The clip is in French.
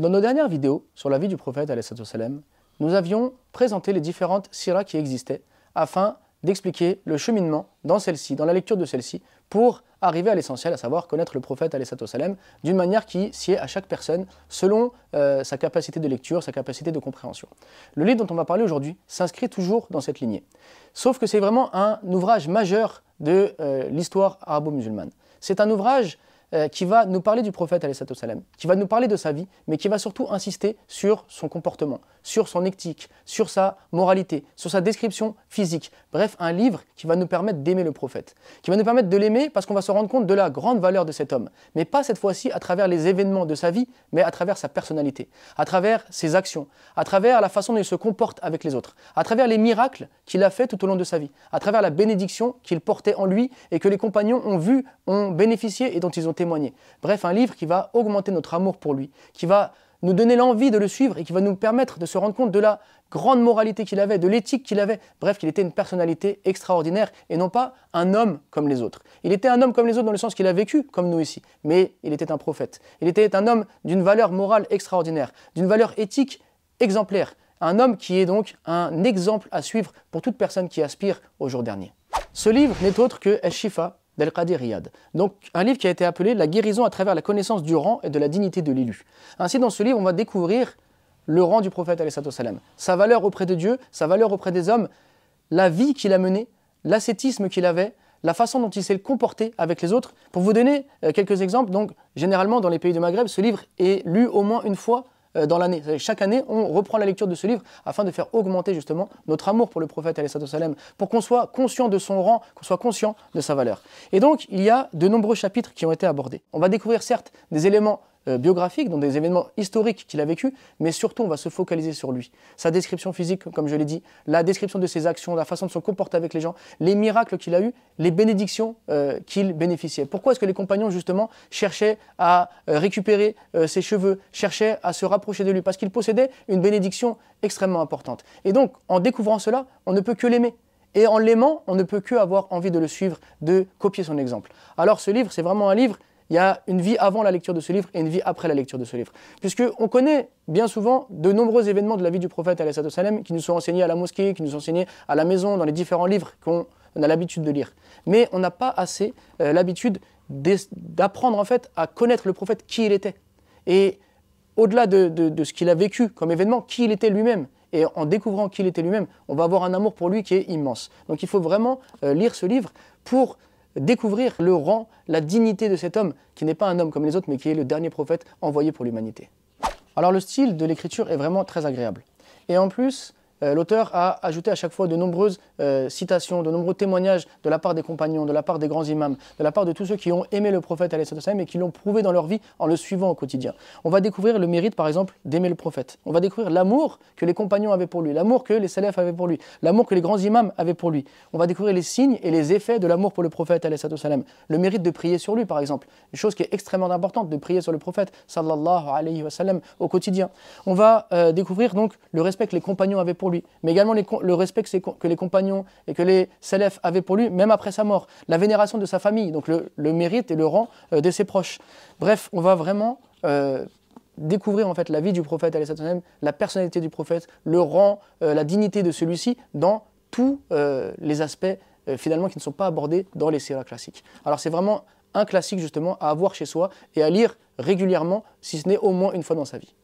Dans nos dernières vidéos sur la vie du prophète, alayhi salam, nous avions présenté les différentes siras qui existaient afin d'expliquer le cheminement dans celle-ci, dans la lecture de celle-ci, pour arriver à l'essentiel, à savoir connaître le prophète alayhi salam d'une manière qui sied à chaque personne selon sa capacité de lecture, sa capacité de compréhension. Le livre dont on va parler aujourd'hui s'inscrit toujours dans cette lignée. Sauf que c'est vraiment un ouvrage majeur de l'histoire arabo-musulmane. C'est un ouvrage qui va nous parler du prophète alayhi salam, qui va nous parler de sa vie, mais qui va surtout insister sur son comportement, sur son éthique, sur sa moralité, sur sa description physique. Bref, un livre qui va nous permettre d'aimer le prophète, qui va nous permettre de l'aimer parce qu'on va se rendre compte de la grande valeur de cet homme, mais pas cette fois-ci à travers les événements de sa vie, mais à travers sa personnalité, à travers ses actions, à travers la façon dont il se comporte avec les autres, à travers les miracles qu'il a fait tout au long de sa vie, à travers la bénédiction qu'il portait en lui et que les compagnons ont vu, ont bénéficié et dont ils ont témoigné. Bref, un livre qui va augmenter notre amour pour lui, qui va nous donner l'envie de le suivre et qui va nous permettre de se rendre compte de la grande moralité qu'il avait, de l'éthique qu'il avait. Bref, qu'il était une personnalité extraordinaire et non pas un homme comme les autres. Il était un homme comme les autres dans le sens qu'il a vécu comme nous ici, mais il était un prophète. Il était un homme d'une valeur morale extraordinaire, d'une valeur éthique exemplaire. Un homme qui est donc un exemple à suivre pour toute personne qui aspire au jour dernier. Ce livre n'est autre que Al-Shifa d'Al-Qadi Iyad. Donc un livre qui a été appelé La guérison à travers la connaissance du rang et de la dignité de l'élu. Ainsi, dans ce livre, on va découvrir le rang du prophète alayhi salam, sa valeur auprès de Dieu, sa valeur auprès des hommes, la vie qu'il a menée, l'ascétisme qu'il avait, la façon dont il s'est comporté avec les autres. Pour vous donner quelques exemples, donc généralement dans les pays du Maghreb, ce livre est lu au moins une fois dans l'année. Chaque année, on reprend la lecture de ce livre afin de faire augmenter justement notre amour pour le prophète alayhi salam, pour qu'on soit conscient de son rang, qu'on soit conscient de sa valeur. Et donc, il y a de nombreux chapitres qui ont été abordés. On va découvrir certes des éléments biographiques, donc des événements historiques qu'il a vécu, mais surtout on va se focaliser sur lui. Sa description physique, comme je l'ai dit, la description de ses actions, la façon de se comporter avec les gens, les miracles qu'il a eus, les bénédictions qu'il bénéficiait. Pourquoi est-ce que les compagnons justement cherchaient à récupérer ses cheveux, cherchaient à se rapprocher de lui? Parce qu'il possédait une bénédiction extrêmement importante. Et donc en découvrant cela, on ne peut que l'aimer. Et en l'aimant, on ne peut que avoir envie de le suivre, de copier son exemple. Alors ce livre, c'est vraiment un livre. Il y a une vie avant la lecture de ce livre et une vie après la lecture de ce livre. Puisqu'on connaît bien souvent de nombreux événements de la vie du prophète alayhi salam qui nous sont enseignés à la mosquée, qui nous sont enseignés à la maison, dans les différents livres qu'on a l'habitude de lire. Mais on n'a pas assez l'habitude d'apprendre en fait à connaître le prophète, qui il était. Et au-delà de ce qu'il a vécu comme événement, qui il était lui-même. Et en découvrant qui il était lui-même, on va avoir un amour pour lui qui est immense. Donc il faut vraiment lire ce livre pour découvrir le rang, la dignité de cet homme, qui n'est pas un homme comme les autres, mais qui est le dernier prophète envoyé pour l'humanité. Alors le style de l'écriture est vraiment très agréable. Et en plus, l'auteur a ajouté à chaque fois de nombreuses citations, de nombreux témoignages de la part des compagnons, de la part des grands imams, de la part de tous ceux qui ont aimé le prophète alayhi salam et qui l'ont prouvé dans leur vie en le suivant au quotidien. On va découvrir le mérite par exemple d'aimer le prophète. On va découvrir l'amour que les compagnons avaient pour lui, l'amour que les salafs avaient pour lui, l'amour que les grands imams avaient pour lui. On va découvrir les signes et les effets de l'amour pour le prophète alayhi salam. Le mérite de prier sur lui par exemple, une chose qui est extrêmement importante, de prier sur le prophète sallallahu alayhi wa sallam au quotidien. On va découvrir donc le respect que les compagnons avaient pour lui, mais également le respect que les compagnons et que les salafs avaient pour lui, même après sa mort, la vénération de sa famille, donc le mérite et le rang de ses proches. Bref, on va vraiment découvrir en fait la vie du prophète, la personnalité du prophète, le rang, la dignité de celui-ci dans tous les aspects finalement qui ne sont pas abordés dans les siras classiques. Alors c'est vraiment un classique justement à avoir chez soi et à lire régulièrement, si ce n'est au moins une fois dans sa vie.